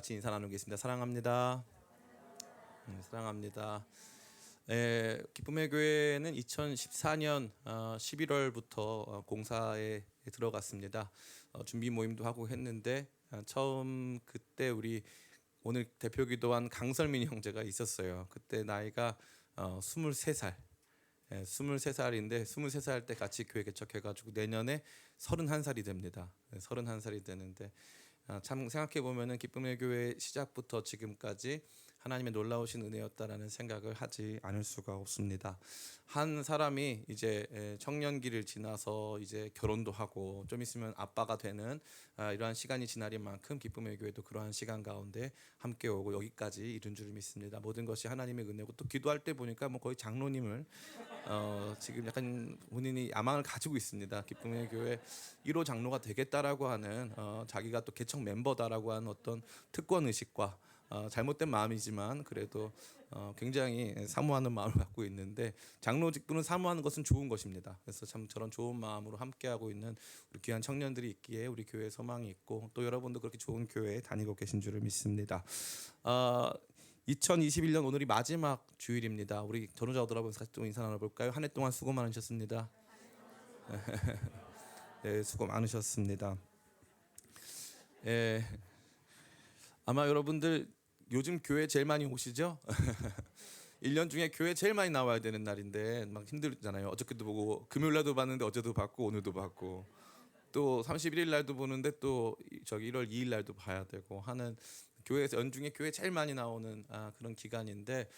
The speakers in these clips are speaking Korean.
같이 인사 나누겠습니다. 사랑합니다. 사랑합니다. 기쁨의 교회는 2014년 11월부터 공사에 들어갔습니다. 준비 모임도 하고 했는데 처음 그때 우리 오늘 대표 기도한 강설민 형제가 있었어요. 그때 나이가 23살. 23살인데 23살 때 같이 교회 개척해가지고 내년에 31살이 됩니다. 31살이 되는데 참 생각해 보면은 기쁨의 교회 시작부터 지금까지 하나님의 놀라우신 은혜였다라는 생각을 하지 않을 수가 없습니다. 한 사람이 이제 청년기를 지나서 이제 결혼도 하고 좀 있으면 아빠가 되는 이러한 시간이 지나린 만큼 기쁨의 교회도 그러한 시간 가운데 함께 오고 여기까지 이른 줄 믿습니다. 모든 것이 하나님의 은혜고 또 기도할 때 보니까 뭐 거의 장로님을 지금 약간 본인이 야망을 가지고 있습니다. 기쁨의 교회 1호 장로가 되겠다라고 하는 자기가 또 개척 멤버다라고 하는 어떤 특권 의식과 잘못된 마음이지만 그래도 굉장히 사모하는 마음을 갖고 있는데 장로 직분을 사모하는 것은 좋은 것입니다. 그래서 참 저런 좋은 마음으로 함께하고 있는 우리 귀한 청년들이 있기에 우리 교회에 소망이 있고 또 여러분도 그렇게 좋은 교회에 다니고 계신 줄을 믿습니다. 2021년 오늘이 마지막 주일입니다. 우리 전우자 여러분 같이 좀 인사 나눠볼까요? 한 해 동안 수고 많으셨습니다. 네, 수고 많으셨습니다. 아마 여러분들 요즘 교회 제일 많이 오시죠? 1년 중에 교회 제일 많이 나와야 되는 날인데 막 힘들잖아요. 어저께도 보고 금요일 날도 봤는데 어제도 봤고 오늘도 봤고 또 31일 날도 보는데 또 저기 1월 2일 날도 봐야 되고 하는 교회에서 연중에 교회 제일 많이 나오는 그런 기간인데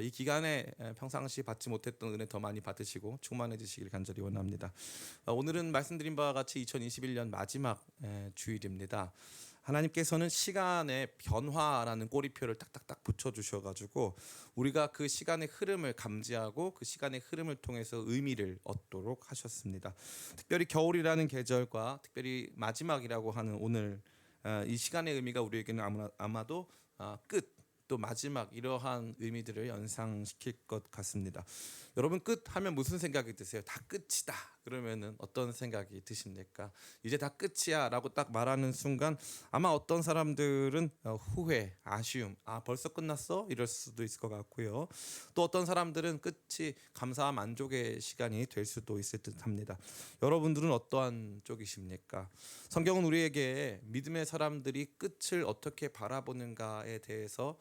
이 기간에 평상시 받지 못했던 은혜 더 많이 받으시고 충만해지시길 간절히 원합니다. 오늘은 말씀드린 바와 같이 2021년 마지막 주일입니다. 하나님께서는 시간의 변화라는 꼬리표를 딱딱딱 붙여주셔가지고 우리가 그 시간의 흐름을 감지하고 그 시간의 흐름을 통해서 의미를 얻도록 하셨습니다. 특별히 겨울이라는 계절과 특별히 마지막이라고 하는 오늘 이 시간의 의미가 우리에게는 아마도 끝 또 마지막 이러한 의미들을 연상시킬 것 같습니다. 여러분 끝 하면 무슨 생각이 드세요? 다 끝이다 그러면은 어떤 생각이 드십니까? 이제 다 끝이야 라고 딱 말하는 순간 아마 어떤 사람들은 후회, 아쉬움, 벌써 끝났어? 이럴 수도 있을 것 같고요. 또 어떤 사람들은 끝이 감사와 만족의 시간이 될 수도 있을 듯 합니다. 여러분들은 어떠한 쪽이십니까? 성경은 우리에게 믿음의 사람들이 끝을 어떻게 바라보는가에 대해서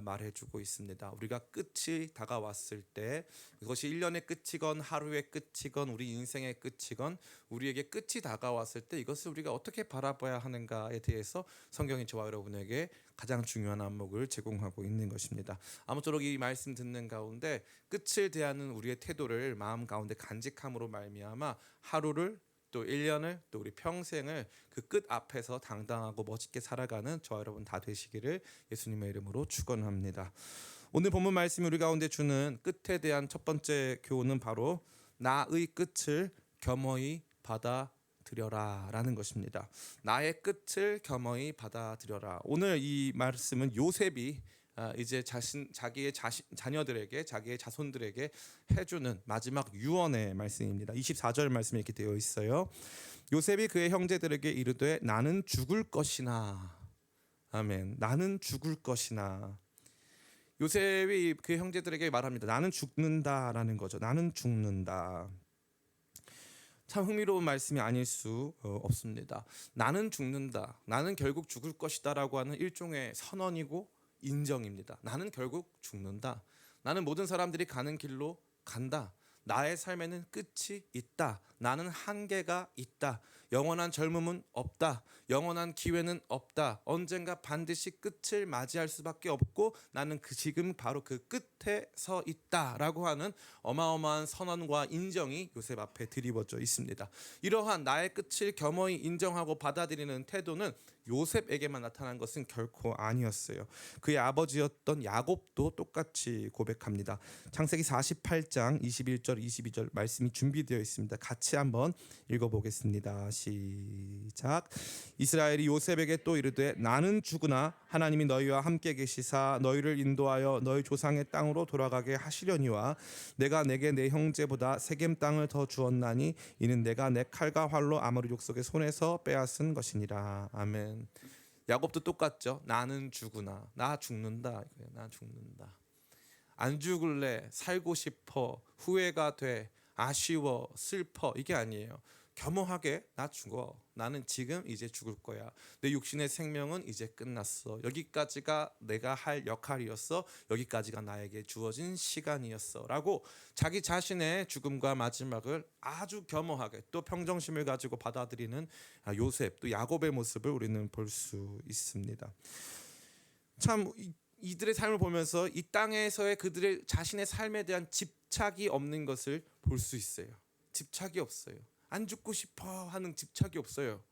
말해주고 있습니다. 우리가 끝이 다가왔을 때 그것이 1년의 끝이건 하루의 끝이건 우리 인생의 끝이건 우리에게 끝이 다가왔을 때 이것을 우리가 어떻게 바라봐야 하는가에 대해서 성경이 저와 여러분에게 가장 중요한 안목을 제공하고 있는 것입니다. 아무쪼록 이 말씀 듣는 가운데 끝을 대하는 우리의 태도를 마음 가운데 간직함으로 말미암아 하루를 또 1년을 또 우리 평생을 그 끝 앞에서 당당하고 멋있게 살아가는 저와 여러분 다 되시기를 예수님의 이름으로 축원합니다. 오늘 본문 말씀이 우리 가운데 주는 끝에 대한 첫 번째 교훈은 바로 나의 끝을 겸허히 받아들여라 라는 것입니다. 나의 끝을 겸허히 받아들여라. 오늘 이 말씀은 요셉이 이제 자기의 자녀들에게 자기의 자손들에게 해주는 마지막 유언의 말씀입니다. 24절 말씀이 이렇게 되어 있어요. 요셉이 그의 형제들에게 이르되 나는 죽을 것이나 아멘. 나는 죽을 것이나 요셉이 그 형제들에게 말합니다. 나는 죽는다라는 거죠. 나는 죽는다. 참 흥미로운 말씀이 아닐 수 없습니다. 나는 죽는다. 나는 결국 죽을 것이다라고 하는 일종의 선언이고 인정입니다. 나는 결국 죽는다. 나는 모든 사람들이 가는 길로 간다. 나의 삶에는 끝이 있다. 나는 한계가 있다. 영원한 젊음은 없다. 영원한 기회는 없다. 언젠가 반드시 끝을 맞이할 수밖에 없고 나는 지금 바로 그 끝에 서 있다라고 하는 어마어마한 선언과 인정이 요셉 앞에 드리워져 있습니다. 이러한 나의 끝을 겸허히 인정하고 받아들이는 태도는 요셉에게만 나타난 것은 결코 아니었어요. 그의 아버지였던 야곱도 똑같이 고백합니다. 창세기 48장 21절 22절 말씀이 준비되어 있습니다. 같이 한번 읽어보겠습니다. 시작. 이스라엘이 요셉에게 또 이르되 나는 죽으나 하나님이 너희와 함께 계시사 너희를 인도하여 너희 조상의 땅으로 돌아가게 하시려니와 내가 내게 내 형제보다 세겜 땅을 더 주었나니 이는 내가 내 칼과 활로 아모리 족속의 손에서 빼앗은 것이니라. 아멘. 야곱도 똑같죠. 나는 죽으나 나 죽는다. 나 죽는다. 안 죽을래. 살고 싶어. 후회가 돼. 아쉬워. 슬퍼. 이게 아니에요. 겸허하게 나 죽어. 나는 지금 이제 죽을 거야. 내 육신의 생명은 이제 끝났어. 여기까지가 내가 할 역할이었어. 여기까지가 나에게 주어진 시간이었어. 라고 자기 자신의 죽음과 마지막을 아주 겸허하게 또 평정심을 가지고 받아들이는 요셉 또 야곱의 모습을 우리는 볼 수 있습니다. 참 이들의 삶을 보면서 이 땅에서의 그들의 자신의 삶에 대한 집착이 없는 것을 볼 수 있어요. 집착이 없어요. 안 죽고 싶어 하는 집착이 없어요.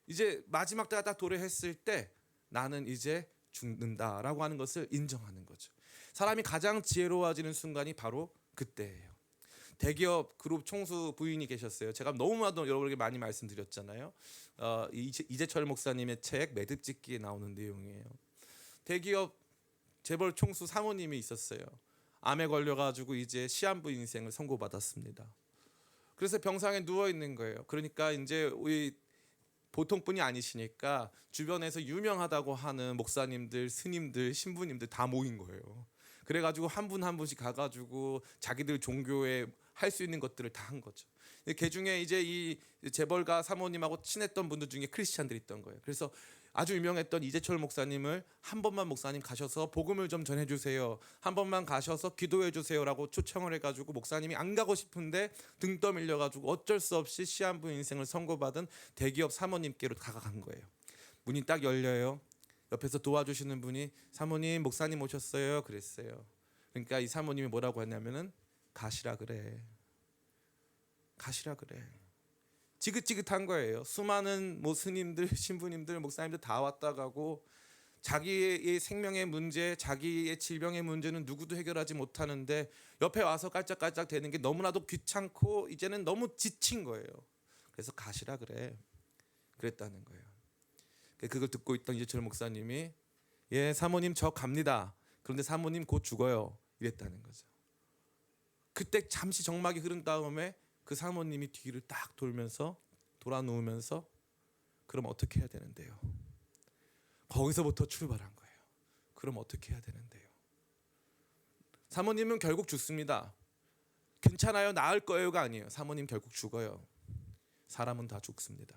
이제 마지막 때가 딱 도래했을 때 나는 이제 죽는다라고 하는 것을 인정하는 거죠. 사람이 가장 지혜로워지는 순간이 바로 그때예요. 대기업 그룹 총수 부인이 계셨어요. 제가 너무나도 여러분에게 많이 말씀드렸잖아요. 이재철 목사님의 책 매듭짓기에 나오는 내용이에요. 대기업 재벌 총수 사모님이 있었어요. 암에 걸려가지고 이제 시한부 인생을 선고받았습니다. 그래서 병상에 누워 있는 거예요. 그러니까 이제 우리 보통뿐이 아니시니까 주변에서 유명하다고 하는 목사님들, 스님들, 신부님들 다 모인 거예요. 그래가지고 한 분 한 분씩 가가지고 자기들 종교에 할 수 있는 것들을 다 한 거죠. 그 중에 이제 이 재벌가 사모님하고 친했던 분들 중에 크리스찬들이 있던 거예요. 그래서 아주 유명했던 이재철 목사님을 한 번만 목사님 가셔서 복음을 좀 전해주세요. 한 번만 가셔서 기도해주세요라고 초청을 해가지고 목사님이 안 가고 싶은데 등 떠밀려가지고 어쩔 수 없이 시한부 인생을 선고받은 대기업 사모님께로 다가간 거예요. 문이 딱 열려요. 옆에서 도와주시는 분이 사모님 목사님 오셨어요 그랬어요. 그러니까 이 사모님이 뭐라고 했냐면은 가시라 그래. 가시라 그래. 지긋지긋한 거예요. 수많은 스님들, 신부님들, 목사님들 다 왔다 가고 자기의 생명의 문제, 자기의 질병의 문제는 누구도 해결하지 못하는데 옆에 와서 깔짝깔짝 대는 게 너무나도 귀찮고 이제는 너무 지친 거예요. 그래서 가시라 그래. 그랬다는 거예요. 그걸 듣고 있던 이재철 목사님이 예 사모님 저 갑니다. 그런데 사모님 곧 죽어요. 이랬다는 거죠. 그때 잠시 정막이 흐른 다음에 그 사모님이 뒤를 딱 돌면서 돌아 누우면서 그럼 어떻게 해야 되는데요? 거기서부터 출발한 거예요. 그럼 어떻게 해야 되는데요? 사모님은 결국 죽습니다. 괜찮아요, 나을 거예요가 아니에요. 사모님 결국 죽어요. 사람은 다 죽습니다.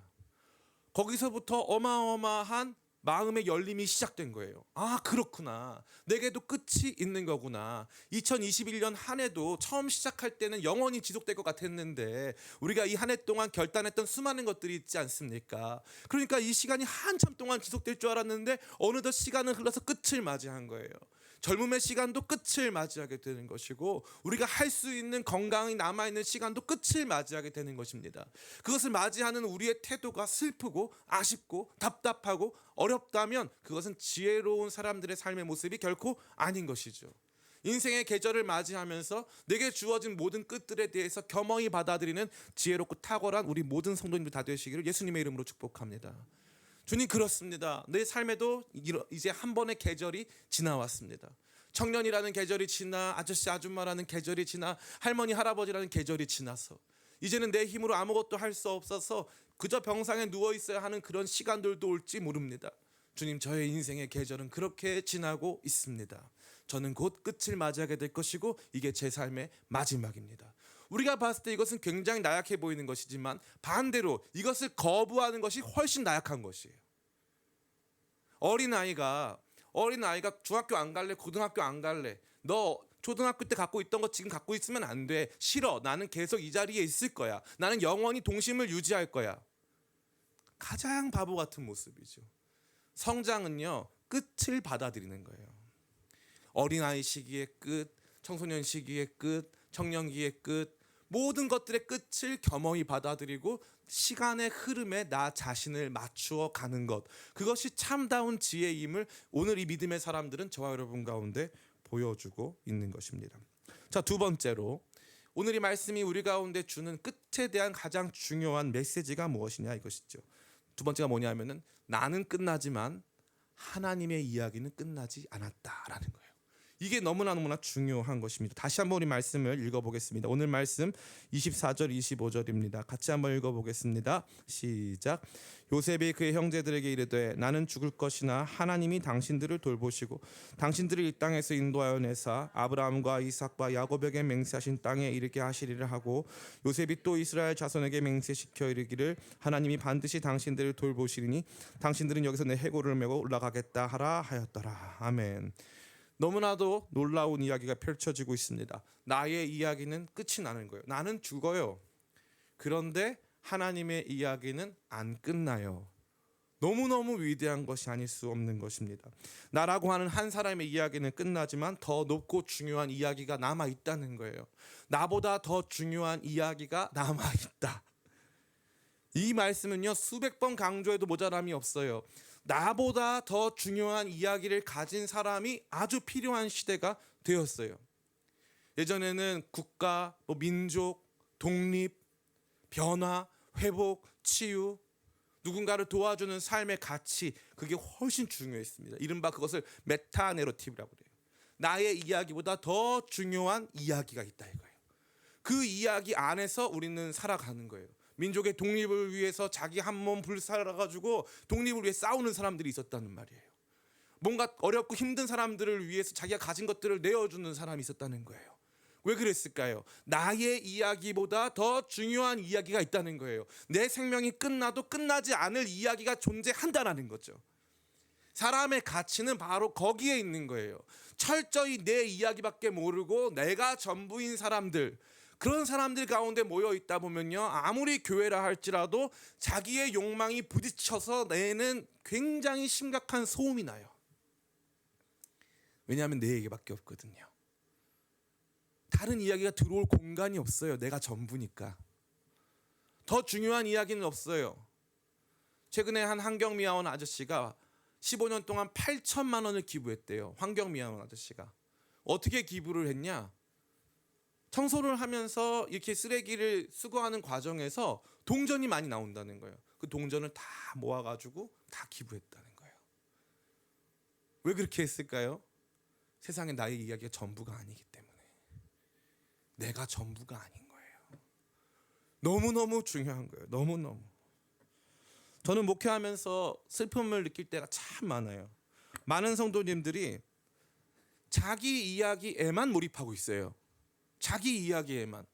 거기서부터 어마어마한 마음의 열림이 시작된 거예요. 아 그렇구나. 내게도 끝이 있는 거구나. 2021년 한 해도 처음 시작할 때는 영원히 지속될 것 같았는데 우리가 이 한 해 동안 결단했던 수많은 것들이 있지 않습니까? 그러니까 이 시간이 한참 동안 지속될 줄 알았는데 어느덧 시간은 흘러서 끝을 맞이한 거예요. 젊음의 시간도 끝을 맞이하게 되는 것이고 우리가 할 수 있는 건강이 남아있는 시간도 끝을 맞이하게 되는 것입니다. 그것을 맞이하는 우리의 태도가 슬프고 아쉽고 답답하고 어렵다면 그것은 지혜로운 사람들의 삶의 모습이 결코 아닌 것이죠. 인생의 계절을 맞이하면서 내게 주어진 모든 끝들에 대해서 겸허히 받아들이는 지혜롭고 탁월한 우리 모든 성도님들 다 되시기를 예수님의 이름으로 축복합니다. 주님 그렇습니다. 내 삶에도 이제 한 번의 계절이 지나왔습니다. 청년이라는 계절이 지나 아저씨 아줌마라는 계절이 지나 할머니 할아버지라는 계절이 지나서 이제는 내 힘으로 아무것도 할 수 없어서 그저 병상에 누워 있어야 하는 그런 시간들도 올지 모릅니다. 주님 저의 인생의 계절은 그렇게 지나고 있습니다. 저는 곧 끝을 맞이하게 될 것이고 이게 제 삶의 마지막입니다. 우리가 봤을 때 이것은 굉장히 나약해 보이는 것이지만 반대로 이것을 거부하는 것이 훨씬 나약한 것이에요. 어린아이가 중학교 안 갈래, 고등학교 안 갈래. 너 초등학교 때 갖고 있던 거 지금 갖고 있으면 안 돼. 싫어. 나는 계속 이 자리에 있을 거야. 나는 영원히 동심을 유지할 거야. 가장 바보 같은 모습이죠. 성장은요, 끝을 받아들이는 거예요. 어린아이 시기의 끝, 청소년 시기의 끝, 청년기의 끝, 모든 것들의 끝을 겸허히 받아들이고 시간의 흐름에 나 자신을 맞추어 가는 것, 그것이 참다운 지혜임을 오늘 이 믿음의 사람들은 저와 여러분 가운데 보여주고 있는 것입니다. 자, 두 번째로 오늘 이 말씀이 우리 가운데 주는 끝에 대한 가장 중요한 메시지가 무엇이냐 이것이죠. 두 번째가 뭐냐면은 나는 끝나지만 하나님의 이야기는 끝나지 않았다라는 거예요. 이게 너무나 중요한 것입니다. 다시 한번 우리 말씀을 읽어보겠습니다. 오늘 말씀 24절 25절입니다. 같이 한번 읽어보겠습니다. 시작. 요셉이 그의 형제들에게 이르되 나는 죽을 것이나 하나님이 당신들을 돌보시고 당신들을 이 땅에서 인도하여 내사 아브라함과 이삭과 야곱에게 맹세하신 땅에 이르게 하시리라 하고 요셉이 또 이스라엘 자손에게 맹세시켜 이르기를 하나님이 반드시 당신들을 돌보시리니 당신들은 여기서 내 해골을 메고 올라가겠다 하라 하였더라. 아멘. 너무나도 놀라운 이야기가 펼쳐지고 있습니다. 나의 이야기는 끝이 나는 거예요. 나는 죽어요. 그런데 하나님의 이야기는 안 끝나요. 너무너무 위대한 것이 아닐 수 없는 것입니다. 나라고 하는 한 사람의 이야기는 끝나지만 더 높고 중요한 이야기가 남아 있다는 거예요. 나보다 더 중요한 이야기가 남아 있다. 이 말씀은요, 수백 번 강조해도 모자람이 없어요. 나보다 더 중요한 이야기를 가진 사람이 아주 필요한 시대가 되었어요. 예전에는 국가, 민족, 독립, 변화, 회복, 치유, 누군가를 도와주는 삶의 가치, 그게 훨씬 중요했습니다. 이른바 그것을 메타 내러티브라고 그래요. 나의 이야기보다 더 중요한 이야기가 있다 이거예요. 그 이야기 안에서 우리는 살아가는 거예요. 민족의 독립을 위해서 자기 한 몸 불살아가지고 독립을 위해 싸우는 사람들이 있었다는 말이에요. 뭔가 어렵고 힘든 사람들을 위해서 자기가 가진 것들을 내어주는 사람이 있었다는 거예요. 왜 그랬을까요? 나의 이야기보다 더 중요한 이야기가 있다는 거예요. 내 생명이 끝나도 끝나지 않을 이야기가 존재한다는 거죠. 사람의 가치는 바로 거기에 있는 거예요. 철저히 내 이야기밖에 모르고 내가 전부인 사람들, 그런 사람들 가운데 모여 있다 보면요, 아무리 교회라 할지라도 자기의 욕망이 부딪혀서 내는 굉장히 심각한 소음이 나요. 왜냐하면 내 얘기밖에 없거든요. 다른 이야기가 들어올 공간이 없어요. 내가 전부니까. 더 중요한 이야기는 없어요. 최근에 한 환경미화원 아저씨가 15년 동안 8천만 원을 기부했대요. 환경미화원 아저씨가. 어떻게 기부를 했냐? 청소를 하면서 이렇게 쓰레기를 수거하는 과정에서 동전이 많이 나온다는 거예요. 그 동전을 다 모아가지고 다 기부했다는 거예요. 왜 그렇게 했을까요? 세상에 나의 이야기가 전부가 아니기 때문에. 내가 전부가 아닌 거예요. 너무너무 중요한 거예요. 너무너무. 저는 목회하면서 슬픔을 느낄 때가 참 많아요. 많은 성도님들이 자기 이야기에만 몰입하고 있어요. 자기 이야기에만.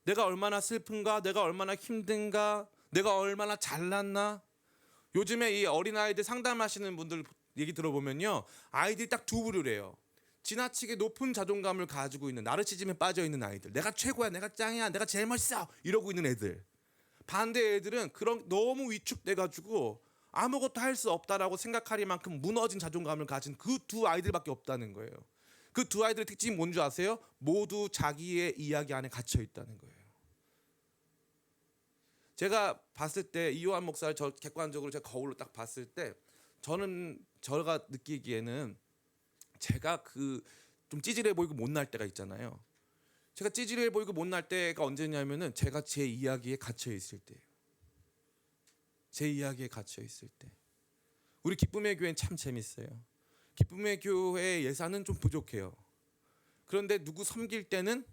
내가 얼마나 슬픈가, 내가 얼마나 힘든가, 내가 얼마나 잘났나. 요즘에 이 어린아이들 상담하시는 분들 얘기 들어보면요, 아이들이 딱 두 부류래요. 지나치게 높은 자존감을 가지고 있는, 나르시즘에 빠져 있는 아이들, 내가 최고야, 내가 짱이야, 내가 제일 멋있어 이러고 있는 애들. 반대 애들은 그런 너무 위축돼가지고 아무것도 할 수 없다라고 생각하리만큼 무너진 자존감을 가진 그 두 아이들밖에 없다는 거예요. 그 두 아이들의 특징이 뭔지 아세요? 모두 자기의 이야기 안에 갇혀 있다는 거예요. 제가 봤을 때 이요한 목사를 저 객관적으로 제가 거울로 딱 봤을 때 저는 제가 느끼기에는 제가 그 좀 찌질해 보이고 못날 때가 있잖아요. 제가 찌질해 보이고 못날 때가 언제냐면은 제가 제 이야기에 갇혀 있을 때예요. 제 이야기에 갇혀 있을 때. 우리 기쁨의 교회는 참 재밌어요. 기쁨의 교회 예산은 좀 부족해요. 그런데 누구 섬길 때는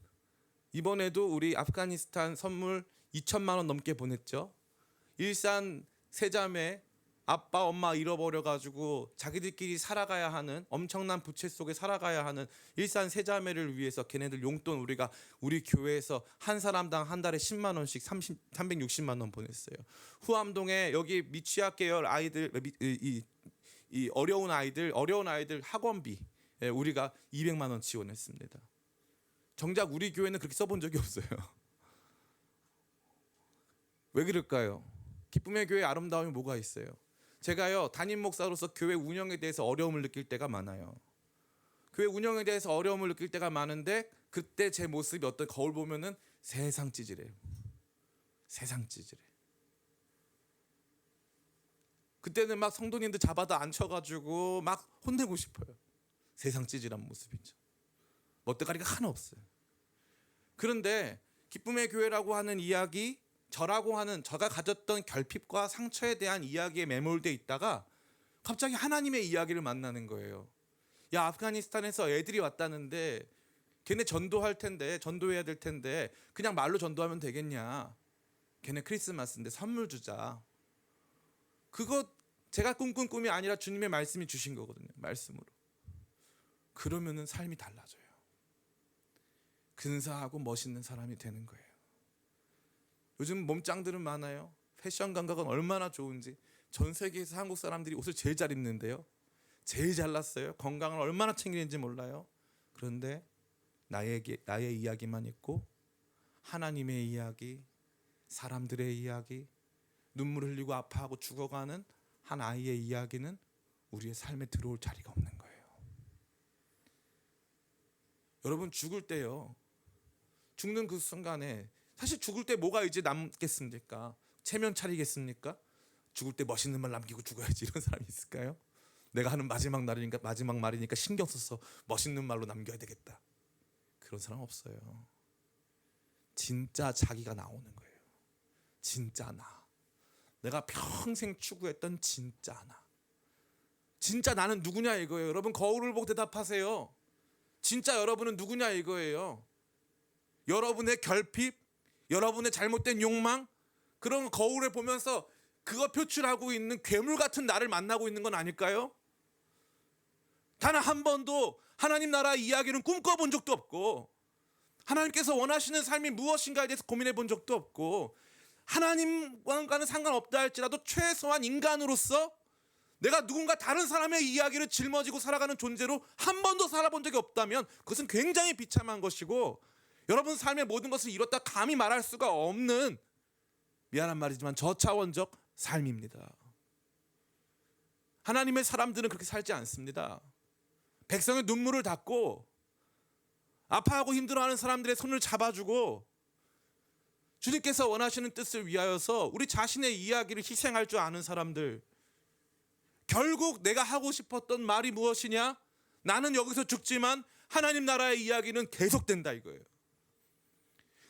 이번에도 우리 아프가니스탄 선물 2천만 원 넘게 보냈죠. 일산 세자매 아빠 엄마 잃어버려가지고 자기들끼리 살아가야 하는, 엄청난 부채 속에 살아가야 하는 일산 세자매를 위해서 걔네들 용돈 우리가 우리 교회에서 한 사람당 한 달에 10만 원씩 360만 원 보냈어요. 후암동에 여기 미취학 계열 아이들, 이 어려운 아이들 학원비 우리가 200만 원 지원했습니다. 정작 우리 교회는 그렇게 써본 적이 없어요. 왜 그럴까요? 기쁨의 교회의 아름다움이 뭐가 있어요? 제가요, 담임 목사로서 교회 운영에 대해서 어려움을 느낄 때가 많아요. 교회 운영에 대해서 어려움을 느낄 때가 많은데 그때 제 모습이 어떤, 거울 보면은 세상 찌질해요. 세상 찌질해. 그때는 막 성도님들 잡아다 앉혀가지고 막 혼내고 싶어요. 세상 찌질한 모습이죠. 멋대가리가 하나 없어요. 그런데 기쁨의 교회라고 하는 이야기, 저라고 하는 제가 가졌던 결핍과 상처에 대한 이야기에 매몰돼 있다가 갑자기 하나님의 이야기를 만나는 거예요. 야, 아프가니스탄에서 애들이 왔다는데 걔네 전도할 텐데, 전도해야 될 텐데 그냥 말로 전도하면 되겠냐? 걔네 크리스마스인데 선물 주자. 그거 제가 꿈꾼 꿈이 아니라 주님의 말씀이 주신 거거든요. 말씀으로. 그러면은 삶이 달라져요. 근사하고 멋있는 사람이 되는 거예요. 요즘 몸짱들은 많아요. 패션 감각은 얼마나 좋은지. 전 세계에서 한국 사람들이 옷을 제일 잘 입는데요. 제일 잘났어요. 건강을 얼마나 챙기는지 몰라요. 그런데 나의 이야기만 있고 하나님의 이야기, 사람들의 이야기, 눈물 흘리고 아파하고 죽어가는 한 아이의 이야기는 우리의 삶에 들어올 자리가 없는 거예요. 여러분, 죽을 때요, 죽는 그 순간에 사실 죽을 때 뭐가 이제 남겠습니까? 체면 차리겠습니까? 죽을 때 멋있는 말 남기고 죽어야지, 이런 사람이 있을까요? 내가 하는 마지막 말이니까 신경 써서 멋있는 말로 남겨야 되겠다. 그런 사람 없어요. 진짜 자기가 나오는 거예요. 진짜 나. 내가 평생 추구했던 진짜 나. 진짜 나는 누구냐 이거예요. 여러분, 거울을 보고 대답하세요. 진짜 여러분은 누구냐 이거예요. 여러분의 결핍, 여러분의 잘못된 욕망, 그런 거울을 보면서 그거 표출하고 있는 괴물 같은 나를 만나고 있는 건 아닐까요? 단 한 번도 하나님 나라 이야기는 꿈꿔본 적도 없고, 하나님께서 원하시는 삶이 무엇인가에 대해서 고민해 본 적도 없고, 하나님과는 상관없다 할지라도 최소한 인간으로서 내가 누군가 다른 사람의 이야기를 짊어지고 살아가는 존재로 한 번도 살아본 적이 없다면 그것은 굉장히 비참한 것이고, 여러분 삶의 모든 것을 이뤘다 감히 말할 수가 없는, 미안한 말이지만 저차원적 삶입니다. 하나님의 사람들은 그렇게 살지 않습니다. 백성의 눈물을 닦고 아파하고 힘들어하는 사람들의 손을 잡아주고 주님께서 원하시는 뜻을 위하여서 우리 자신의 이야기를 희생할 줄 아는 사람들, 결국 내가 하고 싶었던 말이 무엇이냐? 나는 여기서 죽지만 하나님 나라의 이야기는 계속된다 이거예요.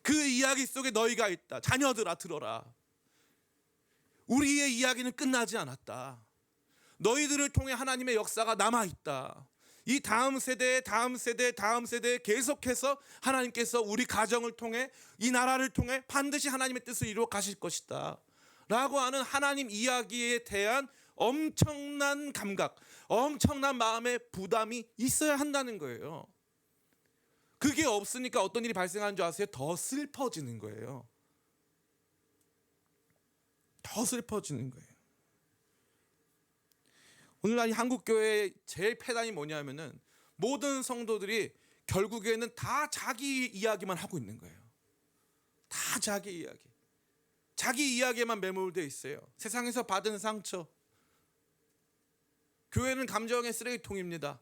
그 이야기 속에 너희가 있다. 자녀들아 들어라. 우리의 이야기는 끝나지 않았다. 너희들을 통해 하나님의 역사가 남아있다. 이 다음 세대 계속해서 하나님께서 우리 가정을 통해, 이 나라를 통해 반드시 하나님의 뜻을 이루어 가실 것이다 라고 하는 하나님 이야기에 대한 엄청난 감각, 엄청난 마음의 부담이 있어야 한다는 거예요. 그게 없으니까 어떤 일이 발생하는 줄 아세요? 더 슬퍼지는 거예요. 더 슬퍼지는 거예요. 오늘날 이 한국교회의 제일 폐단이 뭐냐면은 모든 성도들이 결국에는 다 자기 이야기만 하고 있는 거예요. 다 자기 이야기. 자기 이야기에만 매몰되어 있어요. 세상에서 받은 상처. 교회는 감정의 쓰레기통입니다.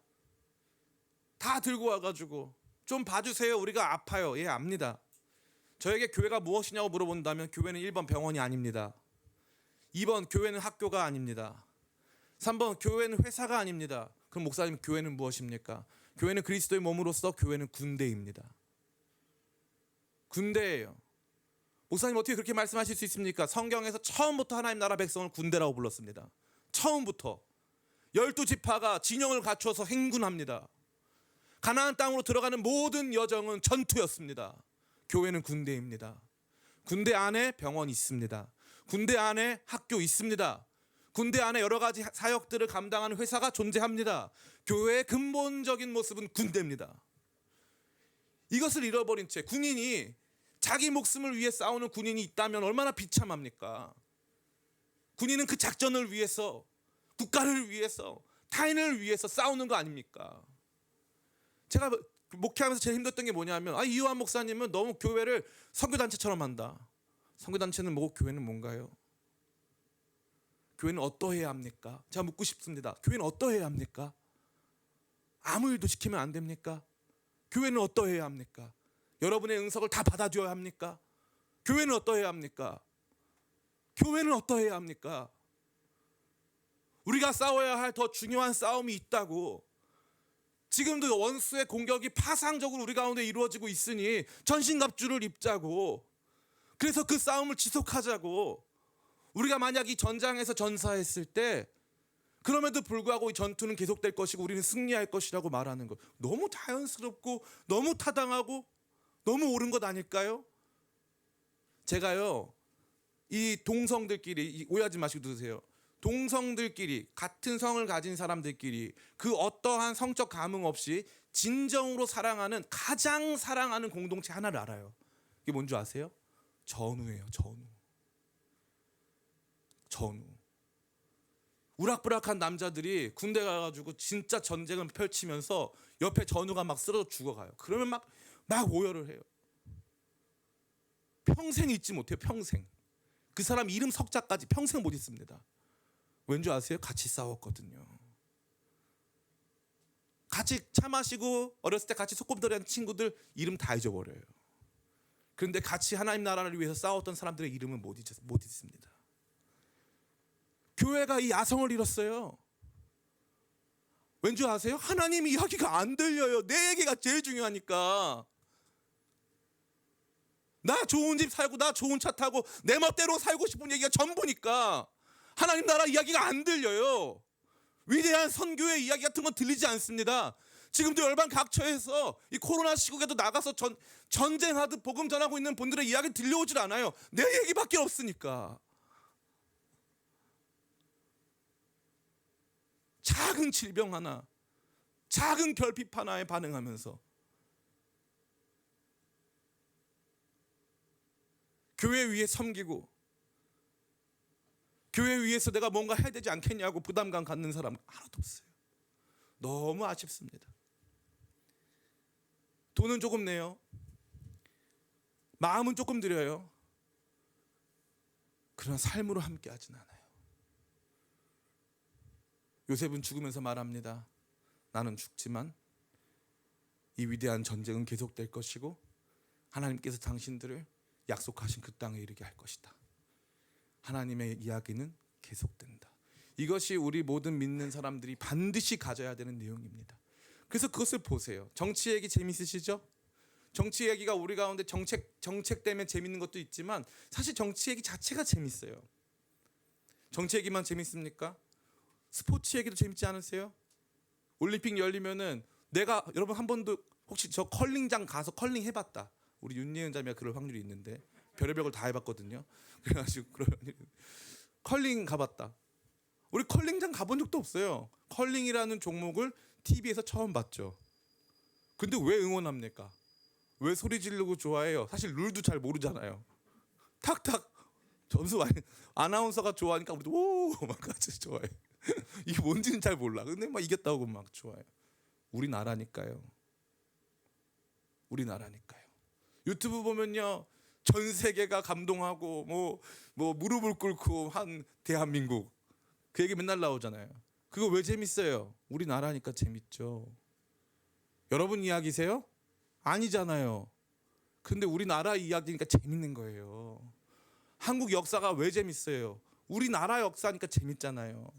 다 들고 와가지고 좀 봐주세요. 우리가 아파요. 예, 압니다. 저에게 교회가 무엇이냐고 물어본다면 교회는 1번 병원이 아닙니다. 2번 교회는 학교가 아닙니다. 3번 교회는 회사가 아닙니다. 그럼 목사님, 교회는 무엇입니까? 교회는 그리스도의 몸으로서 교회는 군대입니다. 군대예요. 목사님, 어떻게 그렇게 말씀하실 수 있습니까? 성경에서 처음부터 하나님 나라 백성을 군대라고 불렀습니다. 처음부터 12지파가 진영을 갖추어서 행군합니다. 가나안 땅으로 들어가는 모든 여정은 전투였습니다. 교회는 군대입니다. 군대 안에 병원이 있습니다. 군대 안에 학교 있습니다. 군대 안에 여러 가지 사역들을 감당하는 회사가 존재합니다. 교회의 근본적인 모습은 군대입니다. 이것을 잃어버린 채 군인이, 자기 목숨을 위해 싸우는 군인이 있다면 얼마나 비참합니까? 군인은 그 작전을 위해서, 국가를 위해서, 타인을 위해서 싸우는 거 아닙니까? 제가 목회하면서 제일 힘들었던 게 뭐냐면, 이요한 목사님은 너무 교회를 선교단체처럼 한다. 선교단체는 뭐고 교회는 뭔가요? 교회는 어떠해야 합니까? 제가 묻고 싶습니다. 교회는 어떠해야 합니까? 아무 일도 시키면 안 됩니까? 교회는 어떠해야 합니까? 여러분의 응석을 다 받아줘야 합니까? 교회는 어떠해야 합니까? 교회는 어떠해야 합니까? 우리가 싸워야 할 더 중요한 싸움이 있다고. 지금도 원수의 공격이 파상적으로 우리 가운데 이루어지고 있으니 전신갑주를 입자고. 그래서 그 싸움을 지속하자고. 우리가 만약 이 전장에서 전사했을 때 그럼에도 불구하고 이 전투는 계속될 것이고 우리는 승리할 것이라고 말하는 것, 너무 자연스럽고 너무 타당하고 너무 옳은 것 아닐까요? 제가요, 이 동성들끼리 오해하지 마시고 들으세요. 동성들끼리, 같은 성을 가진 사람들끼리 그 어떠한 성적 감흥 없이 진정으로 사랑하는, 가장 사랑하는 공동체 하나를 알아요. 이게 뭔지 아세요? 전우예요. 전우. 우락부락한 남자들이 군대 가가지고 진짜 전쟁을 펼치면서 옆에 전우가 막 쓰러져 죽어가요. 그러면 막 오열을 해요. 평생 잊지 못해요. 평생. 그 사람 이름 석자까지 평생 못 잊습니다. 왠지 아세요? 같이 싸웠거든요. 같이 차 마시고 어렸을 때 같이 소꿉놀이한 친구들 이름 다 잊어버려요. 그런데 같이 하나님 나라를 위해서 싸웠던 사람들의 이름은 못 잊습니다. 교회가 이 야성을 잃었어요. 왠지 아세요? 하나님 이야기가 안 들려요. 내 얘기가 제일 중요하니까. 나 좋은 집 살고 나 좋은 차 타고 내 멋대로 살고 싶은 얘기가 전부니까 하나님 나라 이야기가 안 들려요. 위대한 선교의 이야기 같은 건 들리지 않습니다. 지금도 열방 각처에서 이 코로나 시국에도 나가서 전쟁하듯 복음 전하고 있는 분들의 이야기 들려오질 않아요. 내 얘기밖에 없으니까. 작은 질병 하나, 작은 결핍 하나에 반응하면서 교회 위에 섬기고 교회 위에서 내가 뭔가 해야 되지 않겠냐고 부담감 갖는 사람 하나도 없어요. 너무 아쉽습니다. 돈은 조금 내요. 마음은 조금 드려요. 그러나 삶으로 함께 하진 않아요. 요셉은 죽으면서 말합니다. 나는 죽지만 이 위대한 전쟁은 계속될 것이고 하나님께서 당신들을 약속하신 그 땅에 이르게 할 것이다. 하나님의 이야기는 계속된다. 이것이 우리 모든 믿는 사람들이 반드시 가져야 되는 내용입니다. 그래서 그것을 보세요. 정치 얘기 재밌으시죠? 정치 얘기가 우리 가운데 정책 때문에 재밌는 것도 있지만 사실 정치 얘기 자체가 재밌어요. 정치 얘기만 재밌습니까? 스포츠 얘기도 재밌지 않으세요? 올림픽 열리면은 여러분 한 번도 혹시 저 컬링장 가서 컬링 해봤다. 우리 윤예은 자매가 그럴 확률이 있는데 별의별 걸 다 해봤거든요. 그래가지고 컬링 가봤다. 우리 컬링장 가본 적도 없어요. 컬링이라는 종목을 TV에서 처음 봤죠. 근데 왜 응원합니까? 왜 소리 지르고 좋아해요? 사실 룰도 잘 모르잖아요. 탁탁 점수 많이 아나운서가 좋아하니까 우리도 오막 같이 좋아해. 이게 뭔지는 잘 몰라. 근데 막 이겼다고 막 좋아해요. 우리나라니까요. 유튜브 보면요, 전 세계가 감동하고 뭐 무릎을 꿇고 한 대한민국 그 얘기 맨날 나오잖아요. 그거 왜 재밌어요? 우리나라니까 재밌죠. 여러분 이야기세요? 아니잖아요. 근데 우리나라 이야기니까 재밌는 거예요. 한국 역사가 왜 재밌어요? 우리나라 역사니까 재밌잖아요.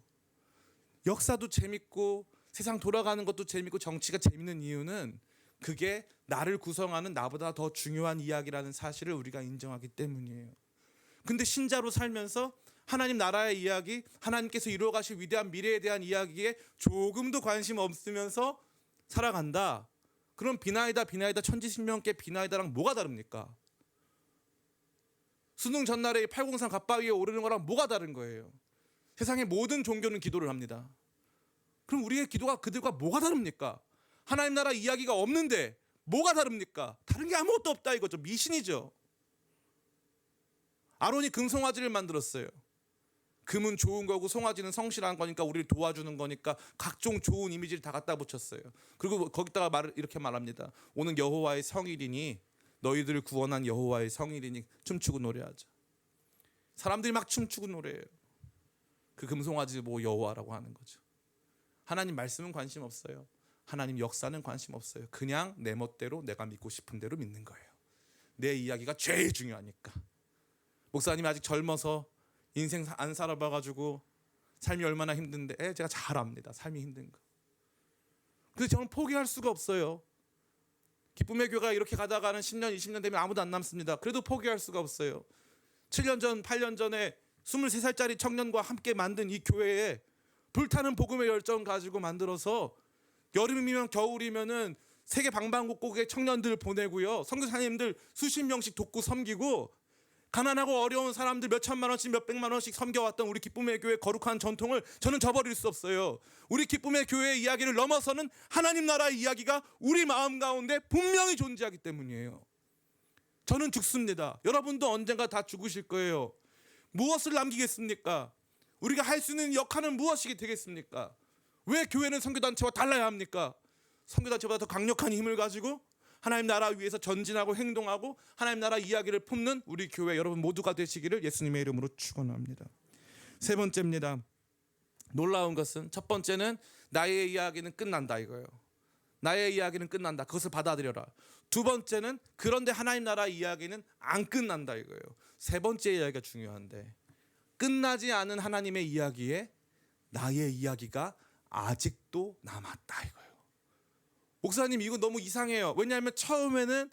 역사도 재밌고 세상 돌아가는 것도 재밌고 정치가 재밌는 이유는 그게 나를 구성하는 나보다 더 중요한 이야기라는 사실을 우리가 인정하기 때문이에요. 근데 신자로 살면서 하나님 나라의 이야기, 하나님께서 이루어가실 위대한 미래에 대한 이야기에 조금도 관심 없으면서 살아간다. 그럼 비나이다 천지신명께 비나이다랑 뭐가 다릅니까? 수능 전날에 803 갓바위에 오르는 거랑 뭐가 다른 거예요? 세상의 모든 종교는 기도를 합니다. 그럼 우리의 기도가 그들과 뭐가 다릅니까? 하나님 나라 이야기가 없는데 뭐가 다릅니까? 다른 게 아무것도 없다 이거죠. 미신이죠. 아론이 금송아지를 만들었어요. 금은 좋은 거고 송아지는 성실한 거니까 우리를 도와주는 거니까 각종 좋은 이미지를 다 갖다 붙였어요. 그리고 거기다가 이렇게 말합니다. 오늘 여호와의 성일이니 너희들을 구원한 여호와의 성일이니 춤추고 노래하자. 사람들이 막 춤추고 노래해요. 그 금송아지 보고 여호와라고 하는 거죠. 하나님 말씀은 관심 없어요. 하나님 역사는 관심 없어요. 그냥 내 멋대로 내가 믿고 싶은 대로 믿는 거예요. 내 이야기가 제일 중요하니까. 목사님이 아직 젊어서 인생 안 살아봐가지고 삶이 얼마나 힘든데 제가 잘 압니다. 삶이 힘든 거. 그래서 저는 포기할 수가 없어요. 기쁨의 교회가 이렇게 가다가는 10년, 20년 되면 아무도 안 남습니다. 그래도 포기할 수가 없어요. 7년 전, 8년 전에 23살짜리 청년과 함께 만든 이 교회에 불타는 복음의 열정 가지고 만들어서 여름이면 겨울이면은 세계 방방곡곡에 청년들 보내고요. 선교사님들 수십 명씩 돕고 섬기고 가난하고 어려운 사람들 몇 천만 원씩 몇 백만 원씩 섬겨왔던 우리 기쁨의 교회 거룩한 전통을 저는 저버릴 수 없어요. 우리 기쁨의 교회의 이야기를 넘어서는 하나님 나라의 이야기가 우리 마음 가운데 분명히 존재하기 때문이에요. 저는 죽습니다. 여러분도 언젠가 다 죽으실 거예요. 무엇을 남기겠습니까? 우리가 할 수 있는 역할은 무엇이 되겠습니까? 왜 교회는 선교단체와 달라야 합니까? 선교단체보다 더 강력한 힘을 가지고 하나님 나라 위해서 전진하고 행동하고 하나님 나라 이야기를 품는 우리 교회 여러분 모두가 되시기를 예수님의 이름으로 축원합니다. 세 번째입니다. 놀라운 것은 첫 번째는 나의 이야기는 끝난다 이거예요. 나의 이야기는 끝난다. 그것을 받아들여라. 두 번째는 그런데 하나님 나라 이야기는 안 끝난다 이거예요. 세 번째 이야기가 중요한데 끝나지 않은 하나님의 이야기에 나의 이야기가 아직도 남았다 이거예요. 목사님 이거 너무 이상해요. 왜냐하면 처음에는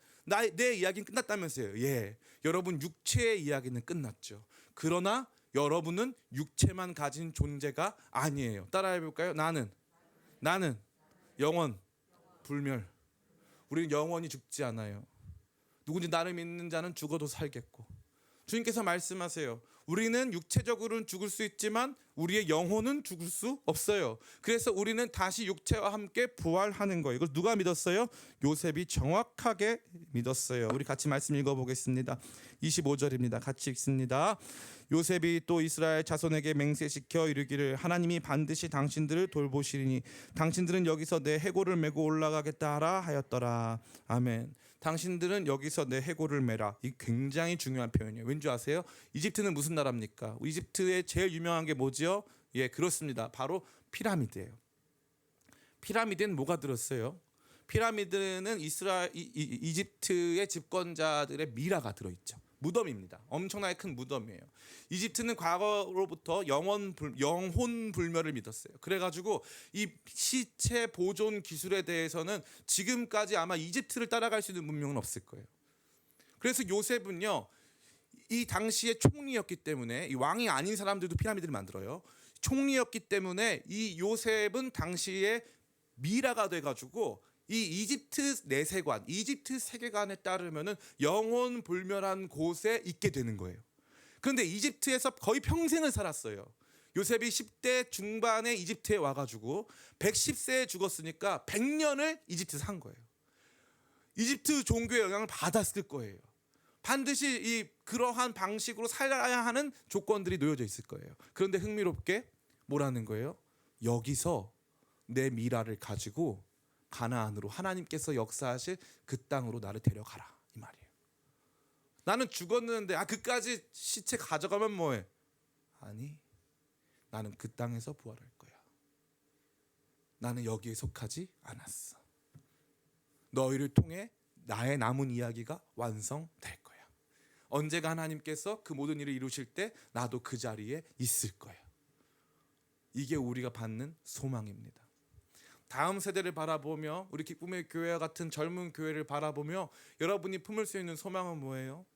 내 이야기는 끝났다면서요. 예, 여러분 육체의 이야기는 끝났죠. 그러나 여러분은 육체만 가진 존재가 아니에요. 따라해볼까요? 나는 영원 불멸. 우리는 영원히 죽지 않아요. 누군지 나를 믿는 자는 죽어도 살겠고. 주님께서 말씀하세요. 우리는 육체적으로는 죽을 수 있지만 우리의 영혼은 죽을 수 없어요. 그래서 우리는 다시 육체와 함께 부활하는 거예요. 이걸 누가 믿었어요? 요셉이 정확하게 믿었어요. 우리 같이 말씀 읽어보겠습니다. 25절입니다. 같이 읽습니다. 요셉이 또 이스라엘 자손에게 맹세시켜 이르기를 하나님이 반드시 당신들을 돌보시리니 당신들은 여기서 내 해골을 메고 올라가겠다 하라 하였더라. 아멘. 당신들은 여기서 내 해골을 메라. 이 굉장히 중요한 표현이에요. 왠지 아세요? 이집트는 무슨 나라입니까? 이집트의 제일 유명한 게 뭐지요? 예, 그렇습니다. 바로 피라미드예요. 피라미드는 뭐가 들었어요? 피라미드는 이집트의 집권자들의 미라가 들어있죠. 무덤입니다. 엄청나게 큰 무덤이에요. 이집트는 과거로부터 영혼 불멸을 믿었어요. 그래가지고 이 시체 보존 기술에 대해서는 지금까지 아마 이집트를 따라갈 수 있는 문명은 없을 거예요. 그래서 요셉은요, 이 당시의 총리였기 때문에 이 왕이 아닌 사람들도 피라미드를 만들어요. 총리였기 때문에 이 요셉은 당시에 미라가 돼가지고 이 이집트 내세관, 이집트 세계관에 따르면은 영혼 불멸한 곳에 있게 되는 거예요. 그런데 이집트에서 거의 평생을 살았어요. 요셉이 10대 중반에 이집트에 와가지고 110세에 죽었으니까 100년을 이집트에서 산 거예요. 이집트 종교의 영향을 받았을 거예요. 반드시 그러한 방식으로 살아야 하는 조건들이 놓여져 있을 거예요. 그런데 흥미롭게 뭐라는 거예요? 여기서 내 미라를 가지고 가나안으로 하나님께서 역사하실 그 땅으로 나를 데려가라 이 말이에요. 나는 죽었는데 그까지 시체 가져가면 뭐해? 아니, 나는 그 땅에서 부활할 거야. 나는 여기에 속하지 않았어. 너희를 통해 나의 남은 이야기가 완성될 거야. 언제가 하나님께서 그 모든 일을 이루실 때 나도 그 자리에 있을 거야. 이게 우리가 받는 소망입니다. 다음 세대를 바라보며 우리 기쁨의 교회와 같은 젊은 교회를 바라보며 여러분이 품을 수 있는 소망은 뭐예요?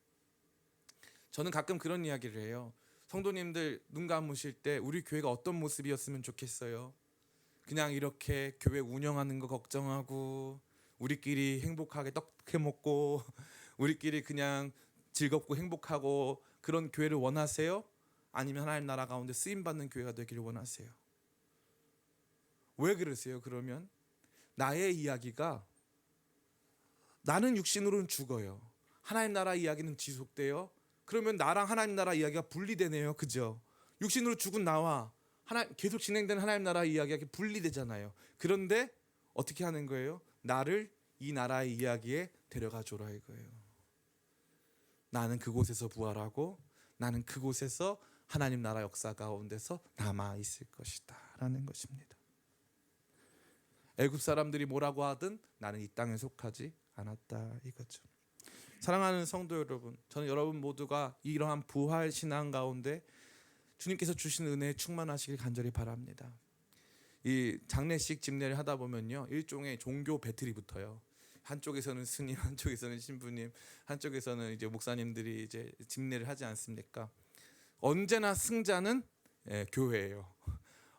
저는 가끔 그런 이야기를 해요. 성도님들 눈 감으실 때 우리 교회가 어떤 모습이었으면 좋겠어요? 그냥 이렇게 교회 운영하는 거 걱정하고 우리끼리 행복하게 떡 해먹고 우리끼리 그냥 즐겁고 행복하고 그런 교회를 원하세요? 아니면 하나님 나라 가운데 쓰임받는 교회가 되기를 원하세요? 왜 그러세요? 그러면 나의 이야기가 나는 육신으로는 죽어요. 하나님 나라 이야기는 지속돼요. 그러면 나랑 하나님 나라 이야기가 분리되네요. 그죠? 육신으로 죽은 나와 계속 진행되는 하나님 나라 이야기가 분리되잖아요. 그런데 어떻게 하는 거예요? 나를 이 나라의 이야기에 데려가 줘라 이거예요. 나는 그곳에서 부활하고 나는 그곳에서 하나님 나라 역사 가운데서 남아 있을 것이다 라는 것입니다. 애굽 사람들이 뭐라고 하든 나는 이 땅에 속하지 않았다 이거죠. 사랑하는 성도 여러분, 저는 여러분 모두가 이러한 부활 신앙 가운데 주님께서 주신 은혜에 충만하시길 간절히 바랍니다. 이 장례식 집례를 하다 보면요, 일종의 종교 배틀이 붙어요. 한쪽에서는 스님, 한쪽에서는 신부님, 한쪽에서는 이제 목사님들이 이제 집례를 하지 않습니까? 언제나 승자는 교회예요.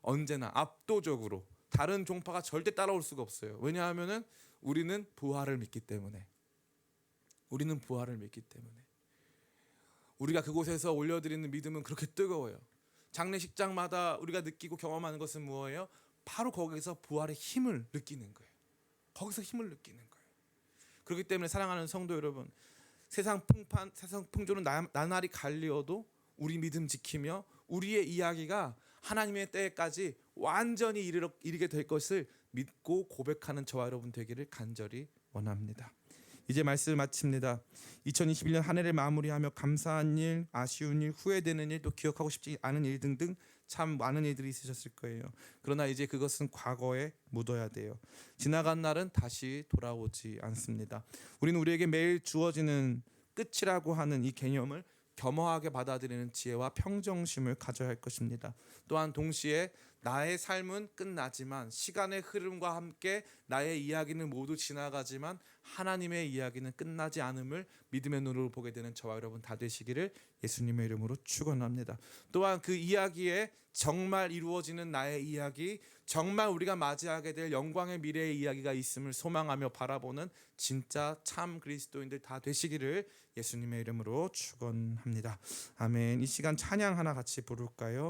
언제나 압도적으로 다른 종파가 절대 따라올 수가 없어요. 왜냐하면은 우리는 부활을 믿기 때문에. 우리는 부활을 믿기 때문에. 우리가 그곳에서 올려드리는 믿음은 그렇게 뜨거워요. 장례식장마다 우리가 느끼고 경험하는 것은 무엇이에요? 바로 거기서 부활의 힘을 느끼는 거예요. 거기서 힘을 느끼는 거예요. 그렇기 때문에 사랑하는 성도 여러분, 세상 풍조는 나날이 갈리어도 우리 믿음 지키며 우리의 이야기가 하나님의 때까지 완전히 이르게 될 것을 믿고 고백하는 저와 여러분 되기를 간절히 원합니다. 이제 말씀을 마칩니다. 2021년 한 해를 마무리하며 감사한 일, 아쉬운 일, 후회되는 일, 또 기억하고 싶지 않은 일 등등 참 많은 일들이 있으셨을 거예요. 그러나 이제 그것은 과거에 묻어야 돼요. 지나간 날은 다시 돌아오지 않습니다. 우리는 우리에게 매일 주어지는 끝이라고 하는 이 개념을 겸허하게 받아들이는 지혜와 평정심을 가져야 할 것입니다. 또한 동시에 나의 삶은 끝나지만 시간의 흐름과 함께 나의 이야기는 모두 지나가지만 하나님의 이야기는 끝나지 않음을 믿음의 눈으로 보게 되는 저와 여러분 다 되시기를 예수님의 이름으로 축원합니다. 또한 그 이야기에 정말 이루어지는 나의 이야기, 정말 우리가 맞이하게 될 영광의 미래의 이야기가 있음을 소망하며 바라보는 진짜 참 그리스도인들 다 되시기를 예수님의 이름으로 축원합니다. 아멘. 이 시간 찬양 하나 같이 부를까요?